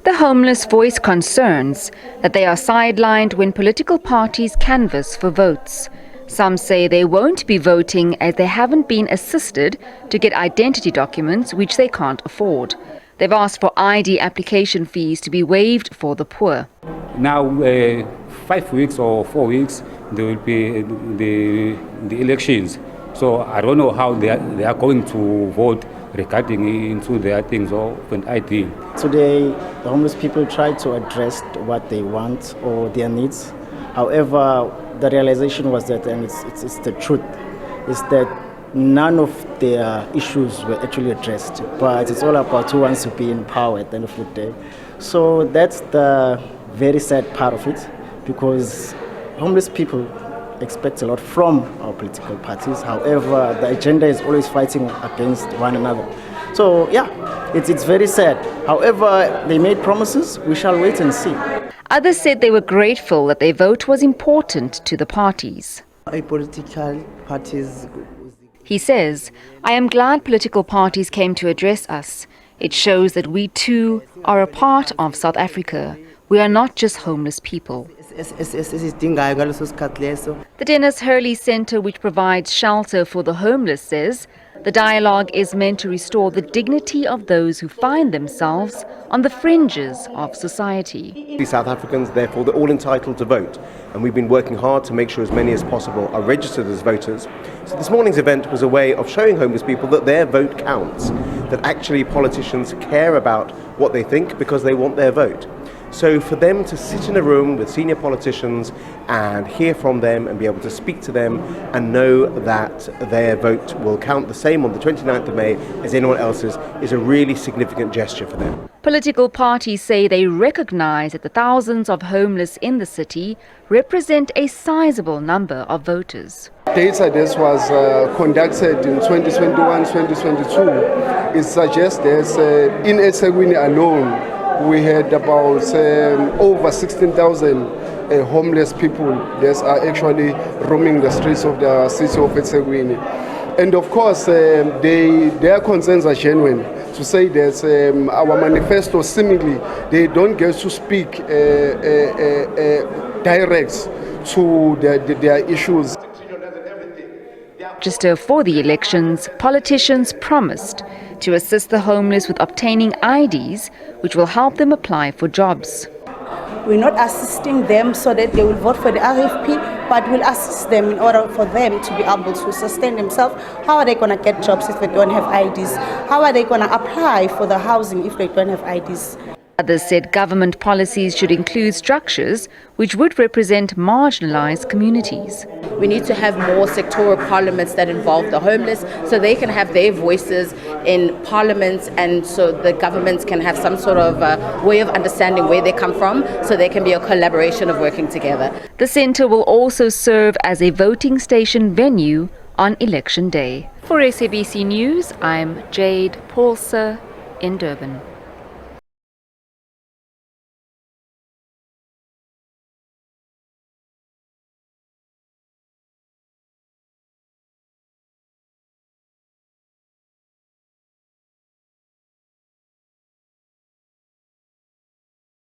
The homeless voice concerns that they are sidelined when political parties canvass for votes. Some say they won't be voting as they haven't been assisted to get identity documents which they can't afford. They've asked for ID application fees to be waived for the poor. Now, 5 weeks or 4 weeks, there will be the elections. So I don't know how they are going to vote regarding into their things of an ID. Today, the homeless people try to address what they want or their needs. However, the realization was that, and it's the truth, is that none of their issues were actually addressed. But it's all about who wants to be in power at the end of the day. So that's the very sad part of it, because homeless people expect a lot from our political parties. However, the agenda is always fighting against one another. So yeah, it's very sad. However, they made promises. We shall wait and see. Others said they were grateful that their vote was important to the parties. Political parties. He says, "I am glad political parties came to address us. It shows that we too are a part of South Africa. We are not just homeless people." The Dennis Hurley Centre, which provides shelter for the homeless, says the dialogue is meant to restore the dignity of those who find themselves on the fringes of society. South Africans, therefore, they're all entitled to vote, and we've been working hard to make sure as many as possible are registered as voters. So this morning's event was a way of showing homeless people that their vote counts, that actually politicians care about what they think because they want their vote. So for them to sit in a room with senior politicians and hear from them and be able to speak to them and know that their vote will count the same on the 29th of May as anyone else's is a really significant gesture for them. Political parties say they recognize that the thousands of homeless in the city represent a sizable number of voters. Data this was conducted in 2021-2022. It suggests that in eThekwini alone, we had about over 16,000 homeless people that are actually roaming the streets of the city of eThekwini. And of course, their concerns are genuine. To say that our manifesto, seemingly, they don't get to speak direct to their issues. Just before the elections, politicians promised to assist the homeless with obtaining IDs, which will help them apply for jobs. We're not assisting them so that they will vote for the RFP, but we'll assist them in order for them to be able to sustain themselves. How are they going to get jobs if they don't have IDs? How are they going to apply for the housing if they don't have IDs? Others said government policies should include structures which would represent marginalized communities. We need to have more sectoral parliaments that involve the homeless so they can have their voices in parliaments, and so the governments can have some sort of way of understanding where they come from, so there can be a collaboration of working together. The centre will also serve as a voting station venue on election day. For SABC News, I'm Jade Paulser in Durban.